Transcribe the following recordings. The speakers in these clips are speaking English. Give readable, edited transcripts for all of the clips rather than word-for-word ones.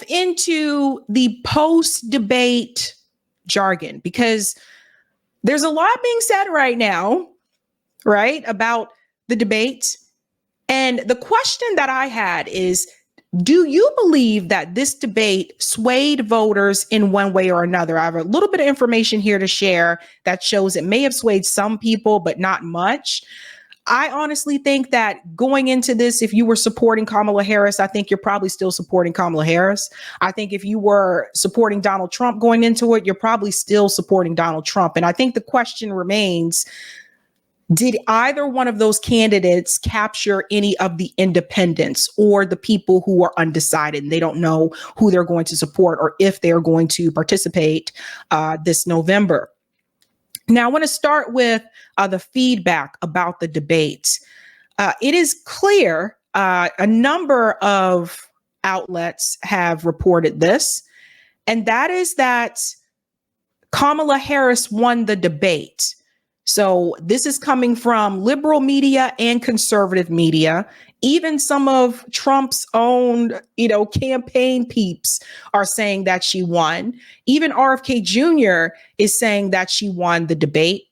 into the post-debate jargon, because there's a lot being said right now, right, about the debate. And the question that I had is, do you believe that this debate swayed voters in one way or another? I have a little bit of information here to share that shows it may have swayed some people, but not much. I honestly think that going into this, if you were supporting Kamala Harris, I think you're probably still supporting Kamala Harris. I think if you were supporting Donald Trump going into it, you're probably still supporting Donald Trump. And I think the question remains, did either one of those candidates capture any of the independents or the people who are undecided and they don't know who they're going to support or if they're going to participate this November? Now, I want to start with the feedback about the debate. It is clear a number of outlets have reported this, and that is that Kamala Harris won the debate. So this is coming from liberal media and conservative media. Even some of Trump's own, campaign peeps are saying that she won. Even RFK Jr. is saying that she won the debate.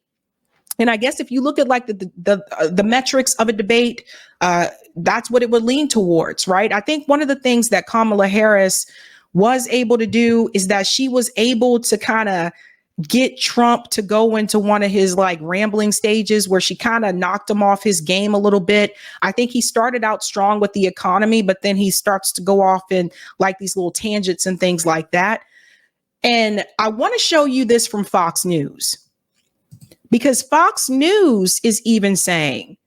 And I guess if you look at like the metrics of a debate, that's what it would lean towards, right? I think one of the things that Kamala Harris was able to do is that she was able to kind of get Trump to go into one of his like rambling stages where she kind of knocked him off his game a little bit. I think he started out strong with the economy, but then he starts to go off in like these little tangents and things like that. And I want to show you this from Fox News, because Fox News is even saying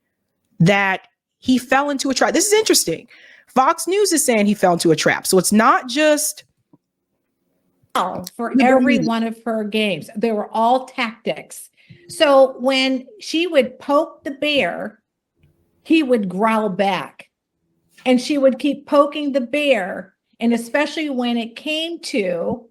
that he fell into a trap. This is interesting. Fox News is saying he fell into a trap. So it's not just for every one of her games. They were all tactics. So when she would poke the bear, he would growl back. And she would keep poking the bear. And especially when it came to,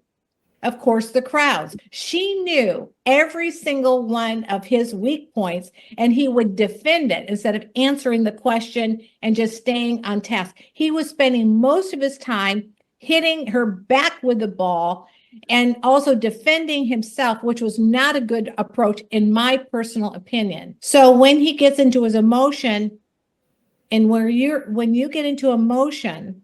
of course, the crowds. She knew every single one of his weak points, and he would defend it instead of answering the question and just staying on task. He was spending most of his time hitting her back with the ball and also defending himself, which was not a good approach in my personal opinion. So when he gets into his emotion, and when you get into emotion,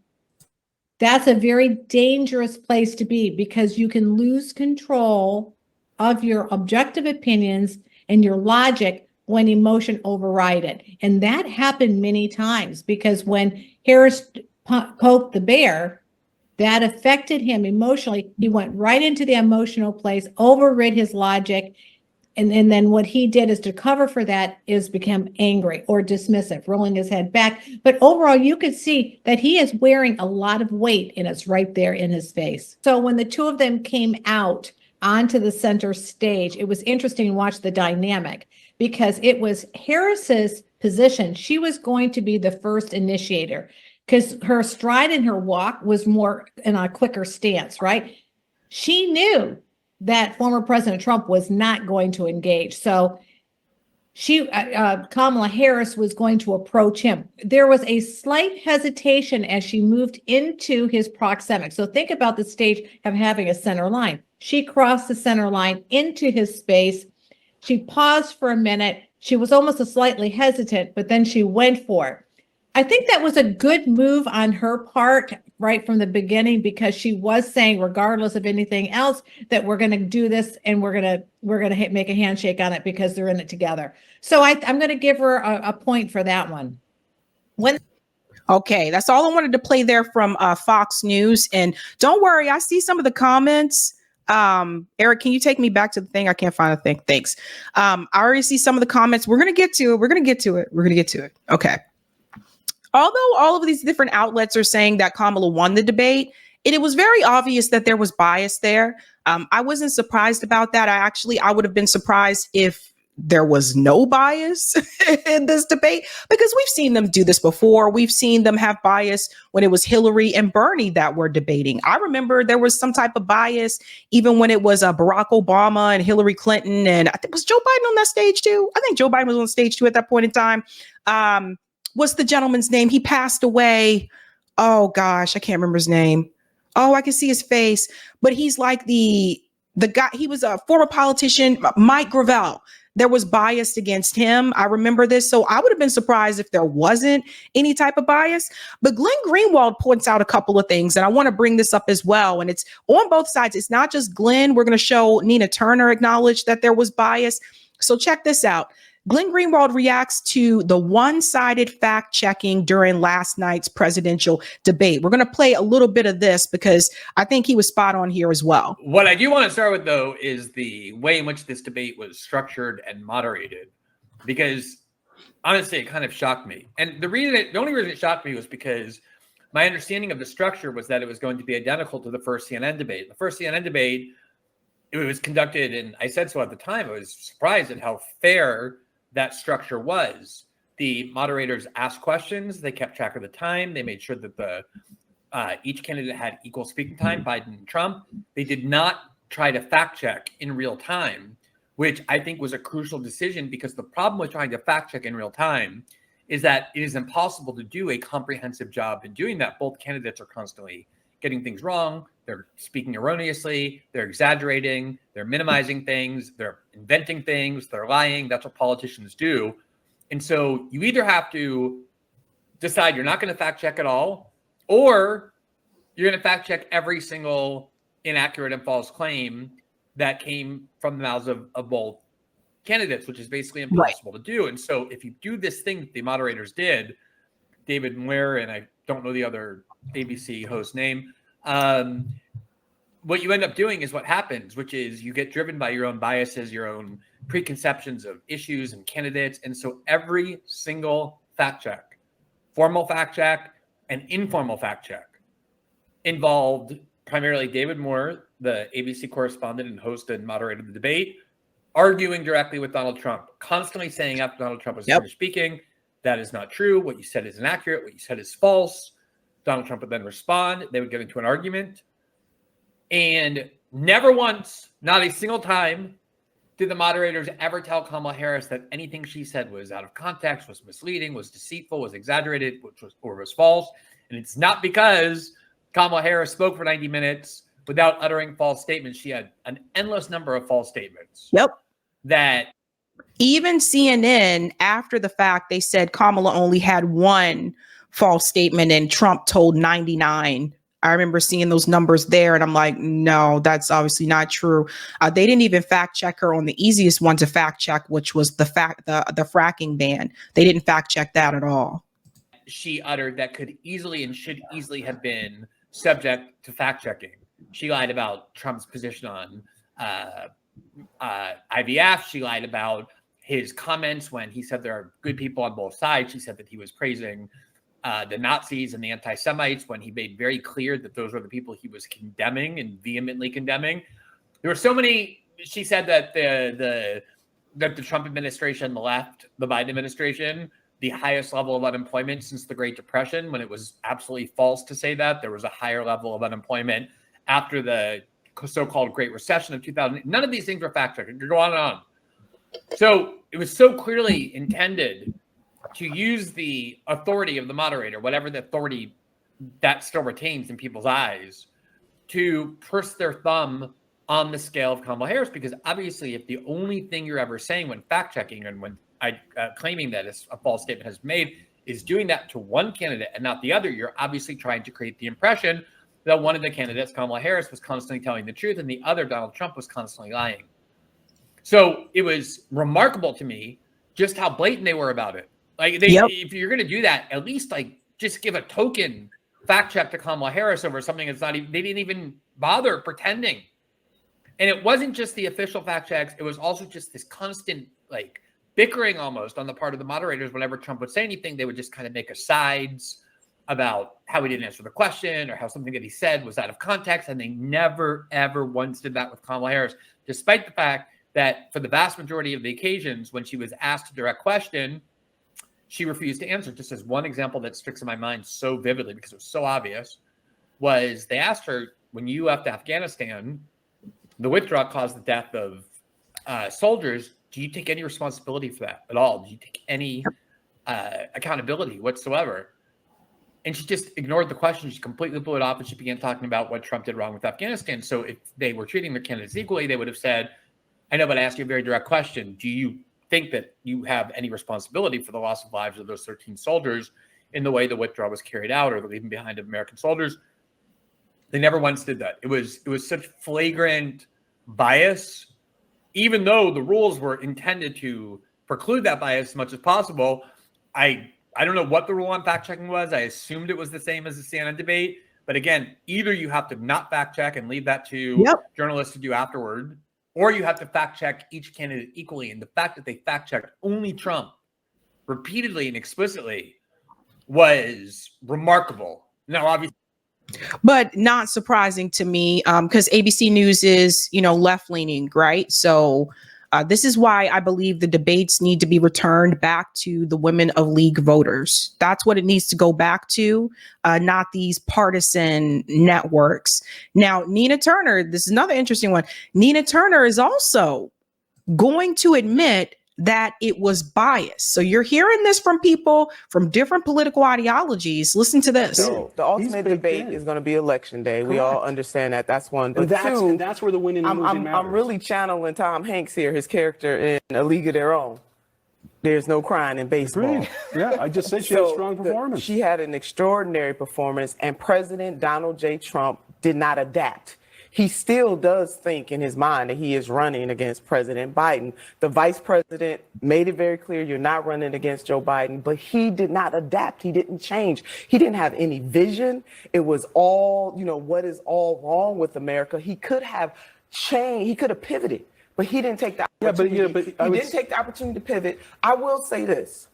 that's a very dangerous place to be, because you can lose control of your objective opinions and your logic when emotion override it. And that happened many times, because when Harris poked the bear, that affected him emotionally. He went right into the emotional place, overrid his logic. And then what he did is to cover for that is become angry or dismissive, rolling his head back. But overall, you could see that he is wearing a lot of weight, and it's right there in his face. So when the two of them came out onto the center stage, it was interesting to watch the dynamic, because it was Harris's position. She was going to be the first initiator, because her stride and her walk was more in a quicker stance, right? She knew that former President Trump was not going to engage. So Kamala Harris was going to approach him. There was a slight hesitation as she moved into his proxemic. So think about the stage of having a center line. She crossed the center line into his space. She paused for a minute. She was almost slightly hesitant, but then she went for it. I think that was a good move on her part right from the beginning, because she was saying, regardless of anything else, that we're going to do this and we're going to make a handshake on it because they're in it together. So I'm going to give her a point for that one. Okay, that's all I wanted to play there from Fox News. And don't worry, I see some of the comments. Eric, can you take me back to the thing? I can't find a thing. Thanks. I already see some of the comments. We're going to get to it. Okay. Although all of these different outlets are saying that Kamala won the debate, it was very obvious that there was bias there. I wasn't surprised about that. I would have been surprised if there was no bias in this debate, because we've seen them do this before. We've seen them have bias when it was Hillary and Bernie that were debating. I remember there was some type of bias even when it was Barack Obama and Hillary Clinton. And I think, was Joe Biden on that stage too? I think Joe Biden was on stage too at that point in time. What's the gentleman's name? He passed away. Oh gosh, I can't remember his name. Oh, I can see his face, but he's like the guy. He was a former politician, Mike Gravel. There was bias against him. I remember this. So I would have been surprised if there wasn't any type of bias. But Glenn Greenwald points out a couple of things, and I want to bring this up as well. And it's on both sides. It's not just Glenn. We're going to show Nina Turner acknowledged that there was bias. So check this out. Glenn Greenwald reacts to the one-sided fact-checking during last night's presidential debate. We're going to play a little bit of this because I think he was spot on here as well. What I do want to start with, though, is the way in which this debate was structured and moderated, because honestly, it kind of shocked me. And the only reason it shocked me was because my understanding of the structure was that it was going to be identical to the first CNN debate. The first CNN debate, it was conducted, and I said so at the time, I was surprised at how fair that structure was. The moderators asked questions. They kept track of the time. They made sure that each candidate had equal speaking time, Biden and Trump. They did not try to fact check in real time, which I think was a crucial decision, because the problem with trying to fact check in real time is that it is impossible to do a comprehensive job in doing that. Both candidates are constantly getting things wrong. They're speaking erroneously. They're exaggerating. They're minimizing things. They're inventing things. They're lying. That's what politicians do. And so you either have to decide you're not going to fact check at all, or you're going to fact check every single inaccurate and false claim that came from the mouths of both candidates, which is basically impossible to do. And so if you do this thing that the moderators did, David Muir, and I don't know the other ABC host name, what you end up doing is what happens, which is you get driven by your own biases, your own preconceptions of issues and candidates. And so every single fact check, formal fact check and informal fact check, involved primarily David Moore, the ABC correspondent and host and moderator of the debate, arguing directly with Donald Trump, constantly saying after Donald Trump was finished speaking, that is not true. What you said is inaccurate. What you said is false. Donald Trump would then respond. They would get into an argument. And never once, not a single time, did the moderators ever tell Kamala Harris that anything she said was out of context, was misleading, was deceitful, was exaggerated, or was false. And it's not because Kamala Harris spoke for 90 minutes without uttering false statements. She had an endless number of false statements. That even CNN, after the fact, they said Kamala only had one false statement and Trump told 99. I remember seeing those numbers there, and I'm like, no, that's obviously not true. They didn't even fact check her on the easiest one to fact check, which was the fracking ban. They didn't fact check that at all. She uttered that could easily and should easily have been subject to fact checking. She lied about Trump's position on IVF. She lied about his comments when he said there are good people on both sides. She said that he was praising the Nazis and the anti-Semites when he made very clear that those were the people he was condemning and vehemently condemning. There were so many. She said that the Trump administration left the Biden administration the highest level of unemployment since the Great Depression, when it was absolutely false to say that. There was a higher level of unemployment after the so-called Great Recession of 2000. None of these things were fact-checked. You go on and on. So it was so clearly intended to use the authority of the moderator, whatever the authority that still retains in people's eyes, to press their thumb on the scale of Kamala Harris. Because obviously, if the only thing you're ever saying when fact-checking and when claiming that a false statement has been made is doing that to one candidate and not the other, you're obviously trying to create the impression that one of the candidates, Kamala Harris, was constantly telling the truth and the other, Donald Trump, was constantly lying. So it was remarkable to me just how blatant they were about it. Like, if you're going to do that, at least just give a token fact check to Kamala Harris over something that's not even, they didn't even bother pretending. And it wasn't just the official fact checks. It was also just this constant bickering almost on the part of the moderators. Whenever Trump would say anything, they would just kind of make asides about how he didn't answer the question or how something that he said was out of context. And they never, ever once did that with Kamala Harris, despite the fact that for the vast majority of the occasions when she was asked a direct question, she refused to answer. Just as one example that sticks in my mind so vividly because it was so obvious, was they asked her, when you left Afghanistan, the withdrawal caused the death of soldiers. Do you take any responsibility for that at all? Do you take any accountability whatsoever? And she just ignored the question. She completely blew it off, and she began talking about what Trump did wrong with Afghanistan. So if they were treating the candidates equally, they would have said, I know, but I ask you a very direct question. Do you think that you have any responsibility for the loss of lives of those 13 soldiers in the way the withdrawal was carried out, or the leaving behind of American soldiers? They never once did that. It was such flagrant bias, even though the rules were intended to preclude that bias as much as possible. I don't know what the rule on fact checking was. I assumed it was the same as the CNN debate. But again, either you have to not fact check and leave that to journalists to do afterward, or you have to fact check each candidate equally. And the fact that they fact checked only Trump repeatedly and explicitly was remarkable. Now, obviously, but not surprising to me, because ABC News is, left leaning, right? So this is why I believe the debates need to be returned back to the women of League voters. That's what it needs to go back to, not these partisan networks. Now, Nina Turner, this is another interesting one. Nina Turner is also going to admit that it was biased. So you're hearing this from people from different political ideologies. Listen to this. So the ultimate debate is going to be election day. Correct. We all understand that. That's one. But and that's where the winning and losing matters. I'm really channeling Tom Hanks here, his character in A League of Their Own. There's no crying in baseball. Agreed. Yeah, I just said she had a strong performance. She had an extraordinary performance, and President Donald J. Trump did not adapt. He still does think in his mind that he is running against President Biden. The vice president made it very clear you're not running against Joe Biden, but he did not adapt. He didn't change. He didn't have any vision. It was all, what is all wrong with America? He could have changed. He could have pivoted, but he didn't take the opportunity. He didn't take the opportunity to pivot. I will say this.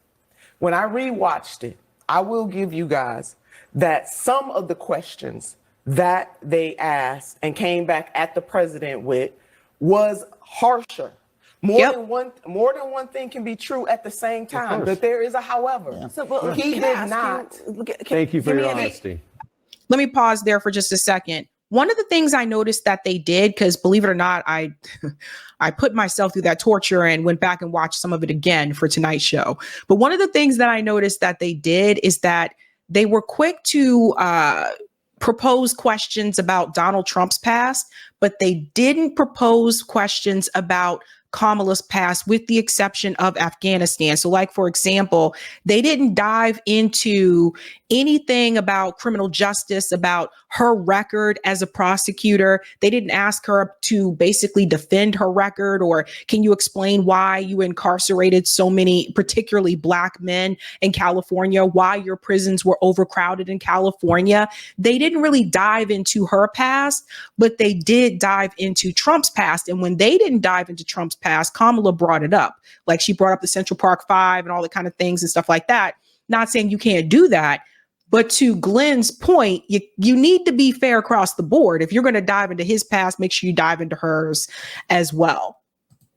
When I rewatched it, I will give you guys that some of the questions that they asked and came back at the president with was harsher. More than one thing can be true at the same time, but there is a however. Yeah. So, he did not. Thank you for your honesty. Let me pause there for just a second. One of the things I noticed that they did, because believe it or not, I put myself through that torture and went back and watched some of it again for tonight's show. But one of the things that I noticed that they did is that they were quick to propose questions about Donald Trump's past, but they didn't propose questions about Kamala's past, with the exception of Afghanistan. So like, for example, they didn't dive into anything about criminal justice, about her record as a prosecutor. They didn't ask her to basically defend her record, or can you explain why you incarcerated so many, particularly Black men in California, why your prisons were overcrowded in California. They didn't really dive into her past, but they did dive into Trump's past. And when they didn't dive into Trump's past, Kamala brought it up. Like, she brought up the Central Park Five and all the kind of things and stuff like that. Not saying you can't do that, but to Glenn's point, you need to be fair across the board. If you're going to dive into his past, make sure you dive into hers as well.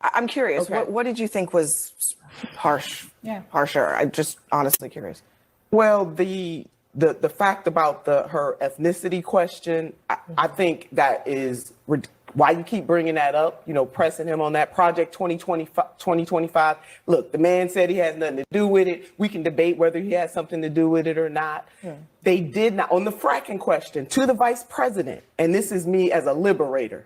I'm curious. Okay. What did you think was harsher? I'm just honestly curious. Well, the fact about her ethnicity question, I think that is why you keep bringing that up, pressing him on that Project 2025. Look, the man said he has nothing to do with it. We can debate whether he has something to do with it or not. They did not. On the fracking question to the vice president, and this is me as a liberator,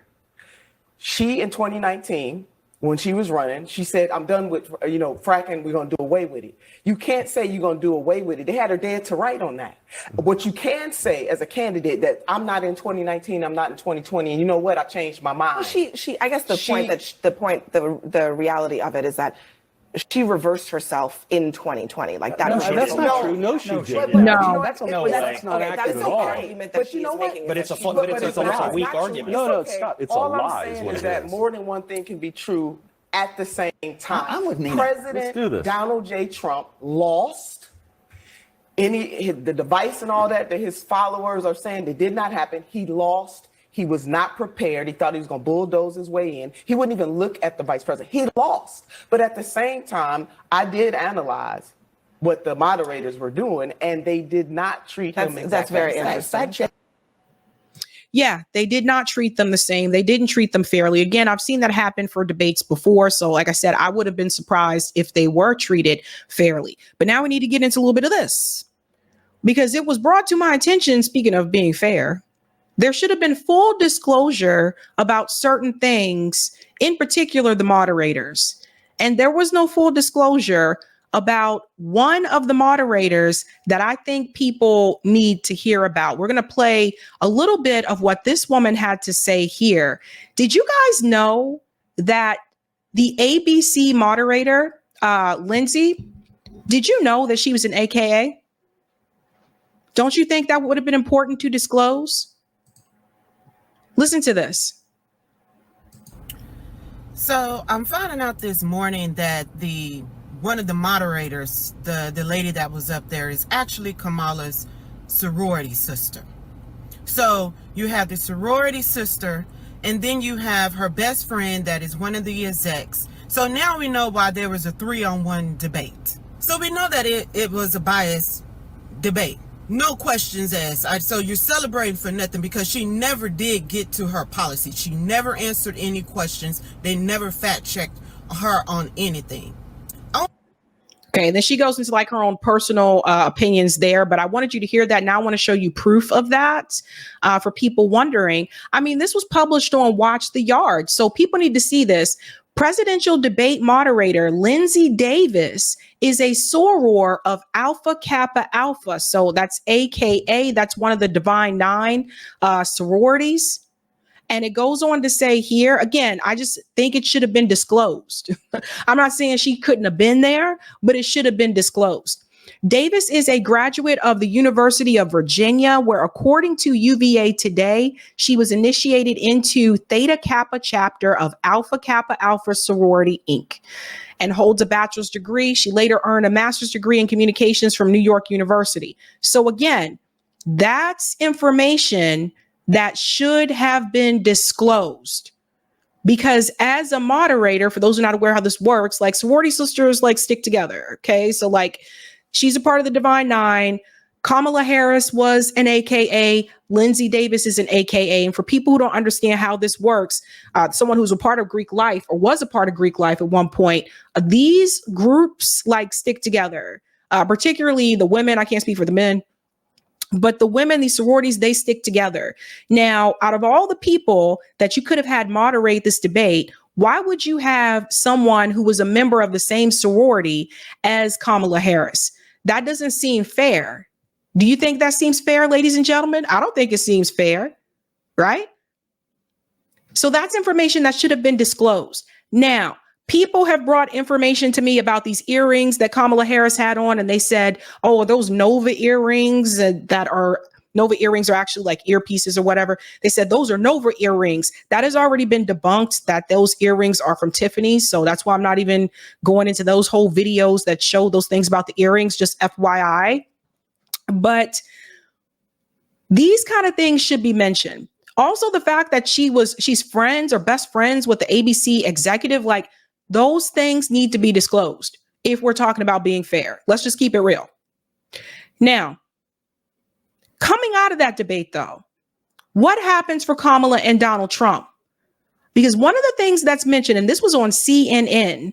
she in 2019, when she was running, she said, I'm done with, fracking. We're going to do away with it. You can't say you're going to do away with it. They had her dead to right on that. What you can say as a candidate that I'm not in 2019, I'm not in 2020, and you know what? I changed my mind. Well, I guess the reality of it is that she reversed herself in 2020. Like that. That's not true. No, she didn't. No, that's not accurate at all. But you know what? But it's almost a weak argument. No, it's not. It's a lie. All I'm saying is that more than one thing can be true at the same time. I'm with Nina. President Donald J. Trump lost. The device and all that his followers are saying that did not happen. He lost. He was not prepared. He thought he was going to bulldoze his way in. He wouldn't even look at the vice president. He lost. But at the same time, I did analyze what the moderators were doing, and they did not treat him exactly. That's very interesting. Yeah, they did not treat them the same. They didn't treat them fairly. Again, I've seen that happen for debates before. So like I said, I would have been surprised if they were treated fairly. But now we need to get into a little bit of this. because it was brought to my attention, speaking of being fair, there should have been full disclosure about certain things, in particular the moderators. And there was no full disclosure about one of the moderators that I think people need to hear about. We're going to play a little bit of what this woman had to say here. Did you guys know that the ABC moderator, Lindsay, did you know that she was an AKA? Don't you think that would have been important to disclose? Listen to this. So I'm finding out this morning that one of the moderators, the lady that was up there, is actually Kamala's sorority sister. So you have the sorority sister, and then you have her best friend that is one of the execs. So now we know why there was a 3-on-1 debate. So we know that it was a biased debate. No questions asked. So you're celebrating for nothing, because she never did get to her policy. She never answered any questions. They never fact checked her on anything. Okay, then she goes into like her own personal opinions there, but I wanted you to hear that. Now I want to show you proof of that for people wondering. I mean, this was published on Watch the Yard, so people need to see this. Presidential debate moderator Lindsay Davis is a soror of Alpha Kappa Alpha. So that's AKA, that's one of the Divine Nine sororities. And it goes on to say here, again, I just think it should have been disclosed. I'm not saying she couldn't have been there, but it should have been disclosed. Davis is a graduate of the University of Virginia, where according to UVA Today, she was initiated into Theta Kappa chapter of Alpha Kappa Alpha Sorority, Inc., and holds a bachelor's degree. She later earned a master's degree in communications from New York University. So again, that's information that should have been disclosed, because as a moderator, for those who are not aware how this works, like sorority sisters like stick together. Okay. So like she's a part of the Divine Nine. Kamala Harris was an AKA. Lindsay Davis is an AKA. And for people who don't understand how this works, someone who's a part of Greek life or was a part of Greek life at one point, these groups like stick together, particularly the women. I can't speak for the men. But the women, these sororities, they stick together. Now, out of all the people that you could have had moderate this debate, why would you have someone who was a member of the same sorority as Kamala Harris? That doesn't seem fair. Do you think that seems fair, ladies and gentlemen? I don't think it seems fair, right? So that's information that should have been disclosed. Now, people have brought information to me about these earrings that Kamala Harris had on, and they said, oh, are those Nova earrings Nova earrings are actually like earpieces or whatever. They said those are Nova earrings. That has already been debunked, that those earrings are from Tiffany's. So that's why I'm not even going into those whole videos that show those things about the earrings, just FYI. But these kind of things should be mentioned. Also, the fact that she's friends or best friends with the ABC executive, like, those things need to be disclosed if we're talking about being fair. Let's just keep it real. Now, coming out of that debate, though, what happens for Kamala and Donald Trump? Because one of the things that's mentioned, and this was on CNN,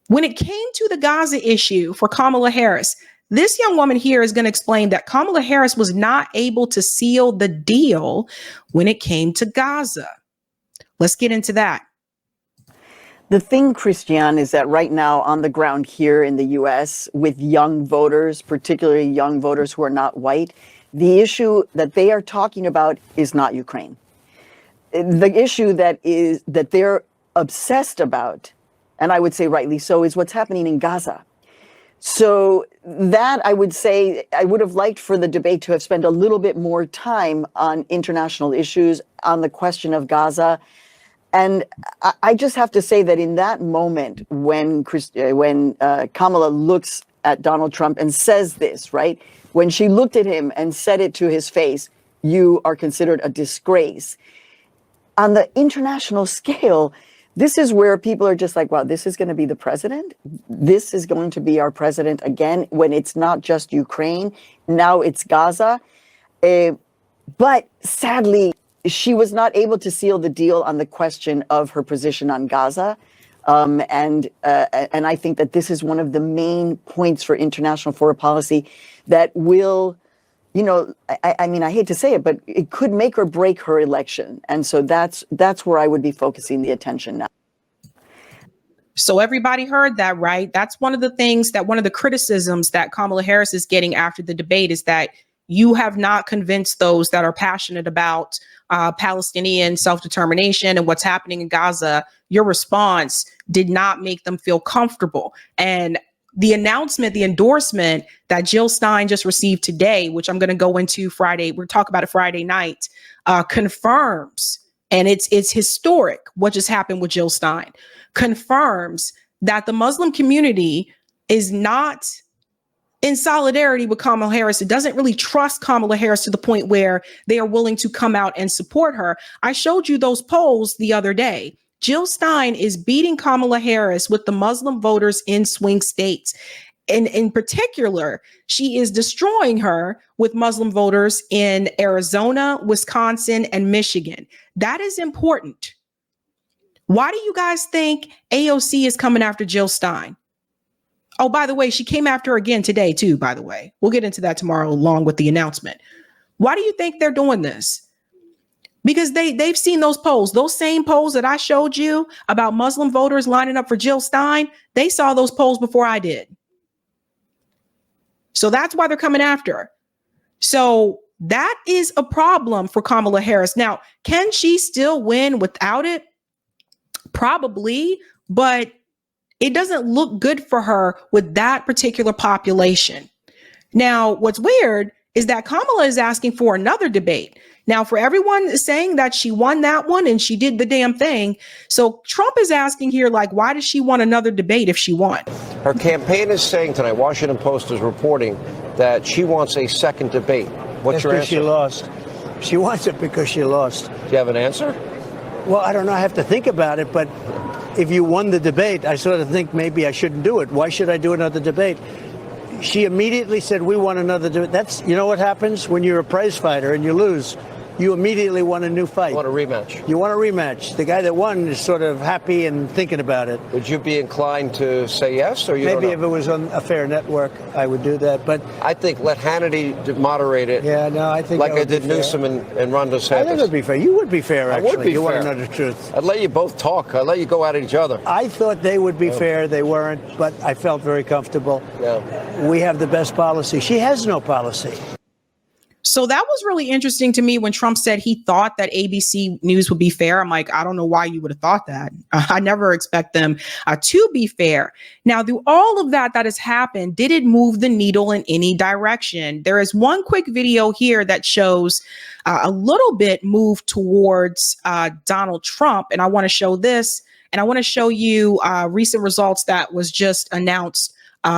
when it came to the Gaza issue for Kamala Harris, this young woman here is going to explain that Kamala Harris was not able to seal the deal when it came to Gaza. Let's get into that. The thing, Christiane, is that right now on the ground here in the U.S. with young voters, particularly young voters who are not white, the issue that they are talking about is not Ukraine. The issue that they're obsessed about, and I would say rightly so, is what's happening in Gaza. So that, I would say, I would have liked for the debate to have spent a little bit more time on international issues, on the question of Gaza. And I just have to say that in that moment, when Kamala looks at Donald Trump and says this, right? When she looked at him and said it to his face, you are considered a disgrace. On the international scale, this is where people are just like, wow, this is going to be the president. This is going to be our president again, when it's not just Ukraine. Now it's Gaza. But sadly, she was not able to seal the deal on the question of her position on Gaza. And I think that this is one of the main points for international foreign policy that will you know, I mean, I hate to say it, but it could make or break her election. And so that's where I would be focusing the attention now. So everybody heard that, right? That's one of the things that one of the criticisms that Kamala Harris is getting after the debate is that you have not convinced those that are passionate about Palestinian self-determination and what's happening in Gaza. Your response did not make them feel comfortable. And the announcement, the endorsement that Jill Stein just received today, which I'm going to go into Friday, we'll talk about it Friday night, confirms, and it's historic what just happened with Jill Stein, confirms that the Muslim community is not in solidarity with Kamala Harris. It doesn't really trust Kamala Harris to the point where they are willing to come out and support her. I showed you those polls the other day. Jill Stein is beating Kamala Harris with the Muslim voters in swing states. And in particular, she is destroying her with Muslim voters in Arizona, Wisconsin, and Michigan. That is important. Why do you guys think AOC is coming after Jill Stein? Oh, by the way, she came after her again today, too, by the way. We'll get into that tomorrow along with the announcement. Why do you think they're doing this? Because they've seen those polls, those same polls that I showed you about Muslim voters lining up for Jill Stein. They saw those polls before I did. So that's why they're coming after her. So that is a problem for Kamala Harris. Now, can she still win without it? Probably, but it doesn't look good for her with that particular population. Now, what's weird is that Kamala is asking for another debate. Now, for everyone saying that she won that one and she did the damn thing. So Trump is asking here, like, why does she want another debate if she won? Her campaign is saying tonight, Washington Post is reporting that she wants a second debate. What's your answer? She lost. She wants it because she lost. Do you have an answer? Well, I don't know. I have to think about it. But if you won the debate, I sort of think maybe I shouldn't do it. Why should I do another debate? She immediately said, we want another debate. That's, you know what happens when you're a prize fighter and you lose? You immediately want a new fight. You want a rematch. You want a rematch. The guy that won is sort of happy and thinking about it. Would you be inclined to say yes, or you maybe don't know? If it was on a fair network, I would do that. But I think let Hannity moderate it. Yeah, no, I think like I did Newsom and Ron DeSantis. I think it would be fair. You would be fair, actually. I would be you fair. want to know the truth. I'd let you both talk. I'd let you go at each other. I thought they would be fair. They weren't, but I felt very comfortable. Yeah. We have the best policy. She has no policy. So that was really interesting to me when Trump said he thought that ABC News would be fair. I'm like, I don't know why you would have thought that. I never expect them to be fair. Now, through all of that has happened, did it move the needle in any direction? There is one quick video here that shows a little bit move towards Donald Trump. And I want to show this. And I want to show you recent results that was just announced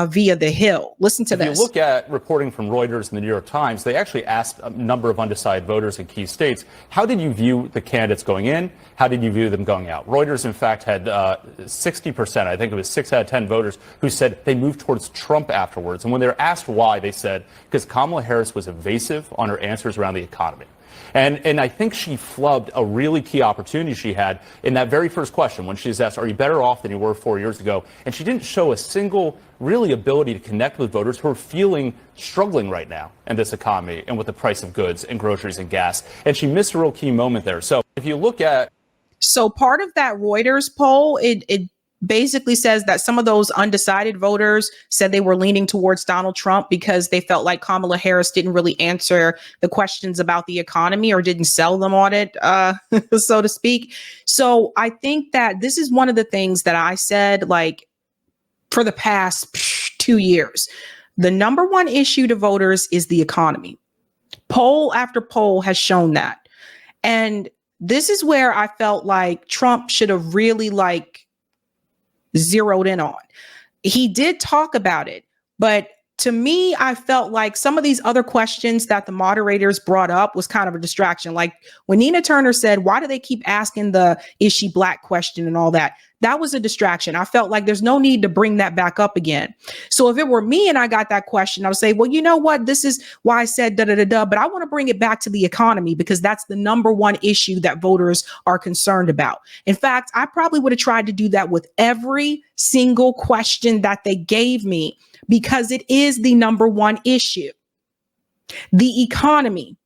via The Hill. Listen to this. If you look at reporting from Reuters and the New York Times, they actually asked a number of undecided voters in key states, how did you view the candidates going in? How did you view them going out? Reuters, in fact, had 60%, I think it was 6 out of 10 voters who said they moved towards Trump afterwards. And when they were asked why, they said, because Kamala Harris was evasive on her answers around the economy. And I think she flubbed a really key opportunity she had in that very first question when she was asked, are you better off than you were 4 years ago? And she didn't show a single really ability to connect with voters who are struggling right now in this economy and with the price of goods and groceries and gas. And she missed a real key moment there. So if you look at. So part of that Reuters poll, it basically says that some of those undecided voters said they were leaning towards Donald Trump because they felt like Kamala Harris didn't really answer the questions about the economy or didn't sell them on it, so to speak. So I think that this is one of the things that I said, like, for the past 2 years. The number one issue to voters is the economy. Poll after poll has shown that. And this is where I felt like Trump should have really zeroed in on. He did talk about it, but to me, I felt like some of these other questions that the moderators brought up was kind of a distraction. Like when Nina Turner said, why do they keep asking the is she black question and all that? That was a distraction. I felt like there's no need to bring that back up again. So if it were me and I got that question, I would say, well, you know what? This is why I said da-da-da-da, but I want to bring it back to the economy because that's the number one issue that voters are concerned about. In fact, I probably would have tried to do that with every single question that they gave me because it is the number one issue. the economy.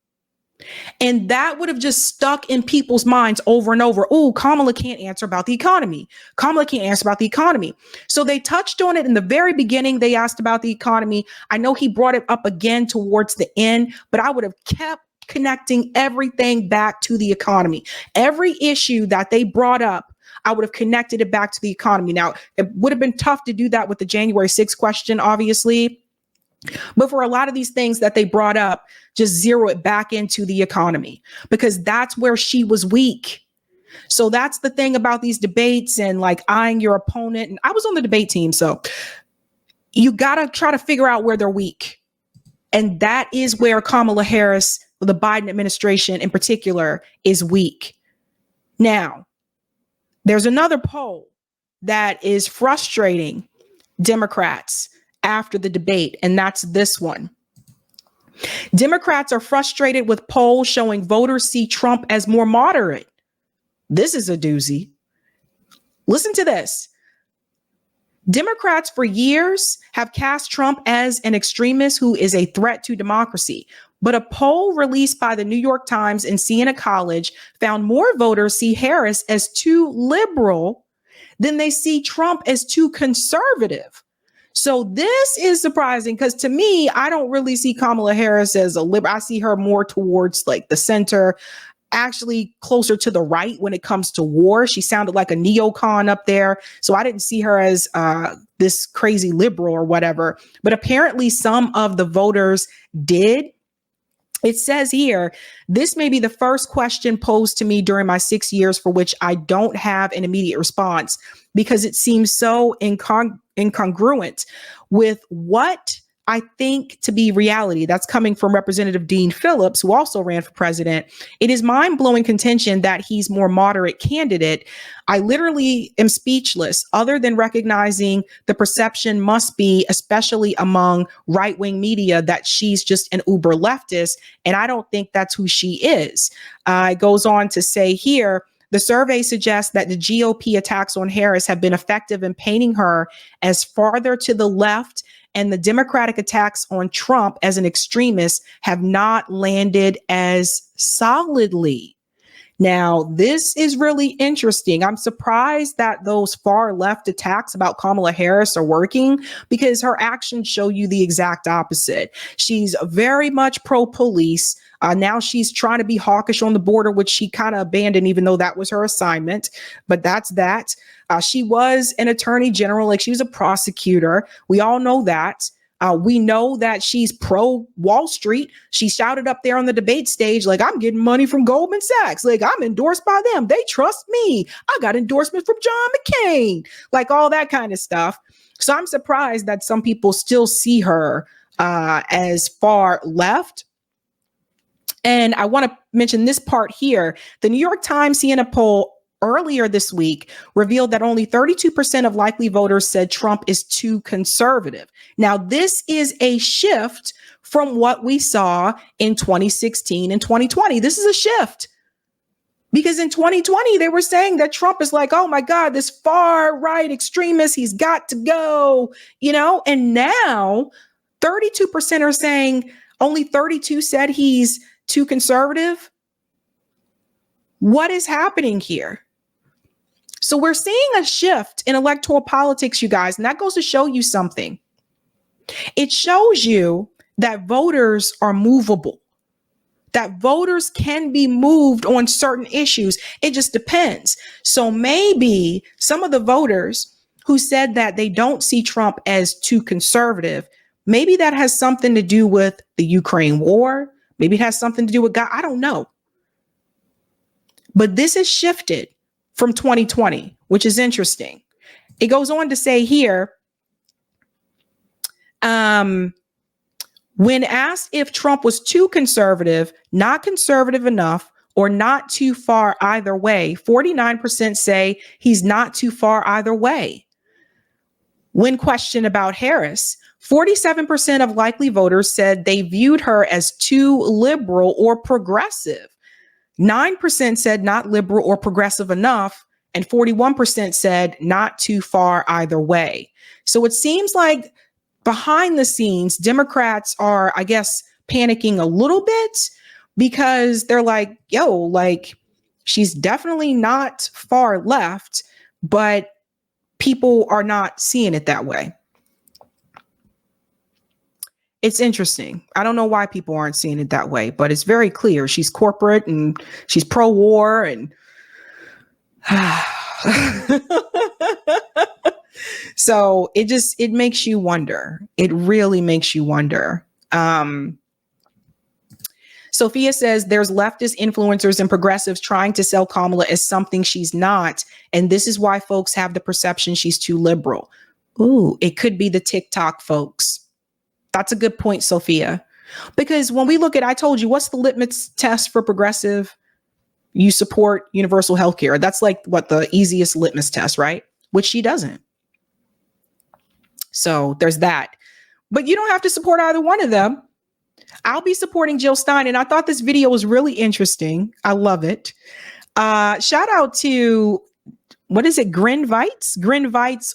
And that would have just stuck in people's minds over and over. Oh, Kamala can't answer about the economy. Kamala can't answer about the economy. So they touched on it in the very beginning. They asked about the economy. I know he brought it up again towards the end, but I would have kept connecting everything back to the economy. Every issue that they brought up, I would have connected it back to the economy. Now, it would have been tough to do that with the January 6th question, obviously. But for a lot of these things that they brought up, just zero it back into the economy, because that's where she was weak. So that's the thing about these debates and like eyeing your opponent. And I was on the debate team, so you got to try to figure out where they're weak. And that is where Kamala Harris, the Biden administration in particular, is weak. Now, there's another poll that is frustrating Democrats after the debate, and that's this one. Democrats are frustrated with polls showing voters see Trump as more moderate. This is a doozy. Listen to this. Democrats for years have cast Trump as an extremist who is a threat to democracy. But a poll released by the New York Times and Siena College found more voters see Harris as too liberal than they see Trump as too conservative. So this is surprising because to me, I don't really see Kamala Harris as a liberal. I see her more towards like the center, actually closer to the right when it comes to war. She sounded like a neocon up there. So I didn't see her as this crazy liberal or whatever. But apparently some of the voters did. It says here, this may be the first question posed to me during my 6 years for which I don't have an immediate response because it seems so incongruent with what I think to be reality. That's coming from Representative Dean Phillips, who also ran for president. It is mind-blowing contention that he's more moderate candidate. I literally am speechless, other than recognizing the perception must be, especially among right-wing media, that she's just an uber leftist. And I don't think that's who she is. It goes on to say here, the survey suggests that the GOP attacks on Harris have been effective in painting her as farther to the left, and the Democratic attacks on Trump as an extremist have not landed as solidly. Now, this is really interesting. I'm surprised that those far left attacks about Kamala Harris are working because her actions show you the exact opposite. She's very much pro-police. Now she's trying to be hawkish on the border, which she kind of abandoned, even though that was her assignment. But that's that. She was an attorney general, like she was a prosecutor. We all know that. We know that she's pro Wall Street. She shouted up there on the debate stage, like, I'm getting money from Goldman Sachs. Like, I'm endorsed by them. They trust me. I got endorsement from John McCain, like all that kind of stuff. So I'm surprised that some people still see her as far left. And I want to mention this part here. The New York Times Siena poll earlier this week revealed that only 32% of likely voters said Trump is too conservative. Now, this is a shift from what we saw in 2016 and 2020. This is a shift because in 2020, they were saying that Trump is like, oh my God, this far right extremist, he's got to go, you know, and now 32% are saying only 32 said he's too conservative. What is happening here? So we're seeing a shift in electoral politics, you guys, and that goes to show you something. It shows you that voters are movable, that voters can be moved on certain issues. It just depends. So maybe some of the voters who said that they don't see Trump as too conservative, maybe that has something to do with the Ukraine war. Maybe it has something to do with God. I don't know. But this has shifted from 2020, which is interesting. It goes on to say here, when asked if Trump was too conservative, not conservative enough, or not too far either way, 49% say he's not too far either way. When questioned about Harris, 47% of likely voters said they viewed her as too liberal or progressive. 9% said not liberal or progressive enough, and 41% said not too far either way. So it seems like behind the scenes, Democrats are, I guess, panicking a little bit because they're like, yo, like she's definitely not far left, but people are not seeing it that way. It's interesting. I don't know why people aren't seeing it that way, but it's very clear. She's corporate and she's pro-war and so it makes you wonder. It really makes you wonder. Sophia says there's leftist influencers and progressives trying to sell Kamala as something she's not. And this is why folks have the perception she's too liberal. Ooh, it could be the TikTok folks. That's a good point, Sophia. Because when we look at, I told you, what's the litmus test for progressive? You support universal health care. That's like what the easiest litmus test, right? Which she doesn't. So there's that. But you don't have to support either one of them. I'll be supporting Jill Stein. And I thought this video was really interesting. I love it. Shout out to, what is it? Grinvites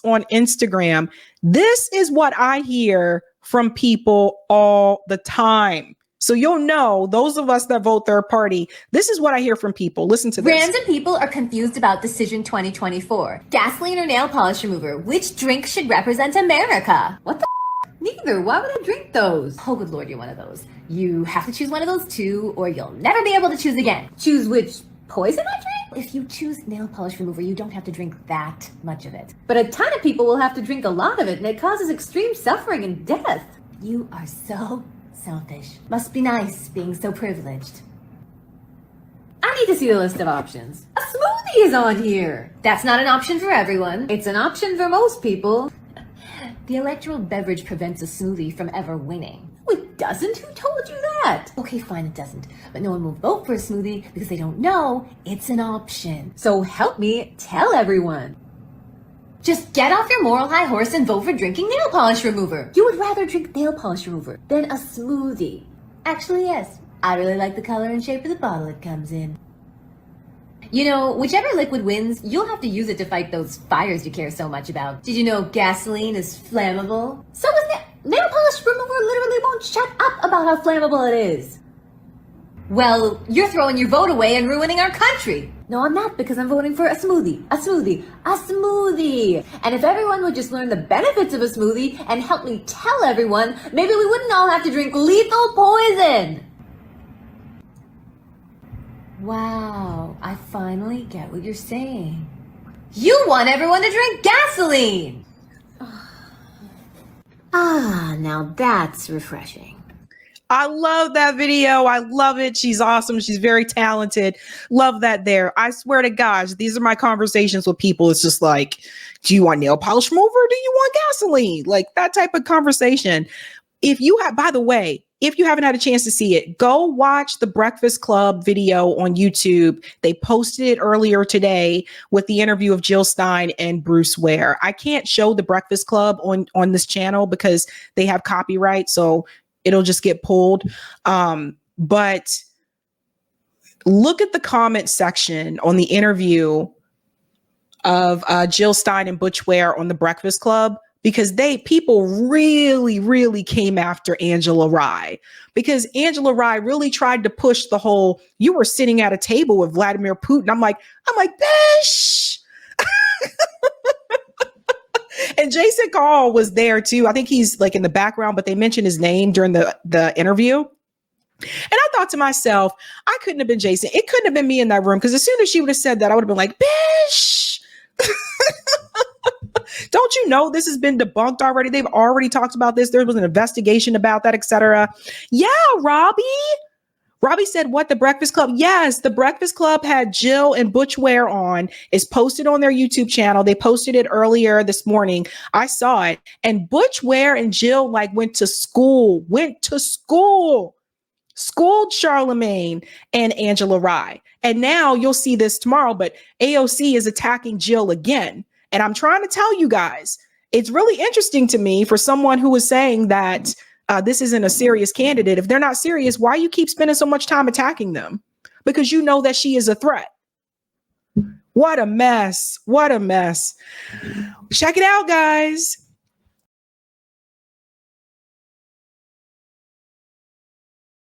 on Instagram. This is what I hear from people all the time. So you'll know, those of us that vote third party, this is what I hear from people. Listen to this. Random people are confused about Decision 2024. Gasoline or nail polish remover? Which drink should represent America? What the f? Neither. Why would I drink those? Oh, good Lord, you're one of those. You have to choose one of those two, or you'll never be able to choose again. Choose which poison I drink? If you choose nail polish remover, you don't have to drink that much of it. But a ton of people will have to drink a lot of it, and it causes extreme suffering and death. You are so selfish. Must be nice being so privileged. I need to see the list of options. A smoothie is on here. That's not an option for everyone. It's an option for most people. The electoral beverage prevents a smoothie from ever winning. No, it doesn't. Who told you that? Okay, fine, it doesn't. But no one will vote for a smoothie because they don't know it's an option. So help me tell everyone. Just get off your moral high horse and vote for drinking nail polish remover. You would rather drink nail polish remover than a smoothie. Actually, yes. I really like the color and shape of the bottle it comes in. You know, whichever liquid wins, you'll have to use it to fight those fires you care so much about. Did you know gasoline is flammable? So is nail polish remover literally won't shut up about how flammable it is. Well, you're throwing your vote away and ruining our country. No, I'm not, because I'm voting for a smoothie. A smoothie. A smoothie. And if everyone would just learn the benefits of a smoothie and help me tell everyone, maybe we wouldn't all have to drink lethal poison. Wow, I finally get what you're saying. You want everyone to drink gasoline! Ah, now that's refreshing. I love that video. I love it. She's awesome. She's very talented. Love that there. I swear to gosh, these are my conversations with people. It's just like, do you want nail polish remover or do you want gasoline? Like that type of conversation. If you have, by the way, if you haven't had a chance to see it, go watch the Breakfast Club video on YouTube. They posted it earlier today with the interview of Jill Stein and Bruce Ware. I can't show the Breakfast Club on this channel because they have copyright, so it'll just get pulled. But look at the comment section on the interview of Jill Stein and Butch Ware on the Breakfast Club, because people really came after Angela Rye, because Angela Rye really tried to push the whole, you were sitting at a table with Vladimir Putin. I'm like, bish. And Jason Call was there too. I think he's like in the background, but they mentioned his name during the interview. And I thought to myself, I couldn't have been Jason. It couldn't have been me in that room, because as soon as she would have said that, I would have been like, bish. Don't you know this has been debunked already? They've already talked about this. There was an investigation about that, etc. Yeah, Robbie said, what, the Breakfast Club? Yes, the Breakfast Club had Jill and Butch Ware on. It's posted on their YouTube channel. They posted it earlier this morning. I saw it. And Butch Ware and Jill went to school, schooled Charlemagne and Angela Rye. And now you'll see this tomorrow, but AOC is attacking Jill again. And I'm trying to tell you guys, it's really interesting to me for someone who is saying that this isn't a serious candidate. If they're not serious, why you keep spending so much time attacking them? Because you know that she is a threat. What a mess. What a mess. Check it out, guys.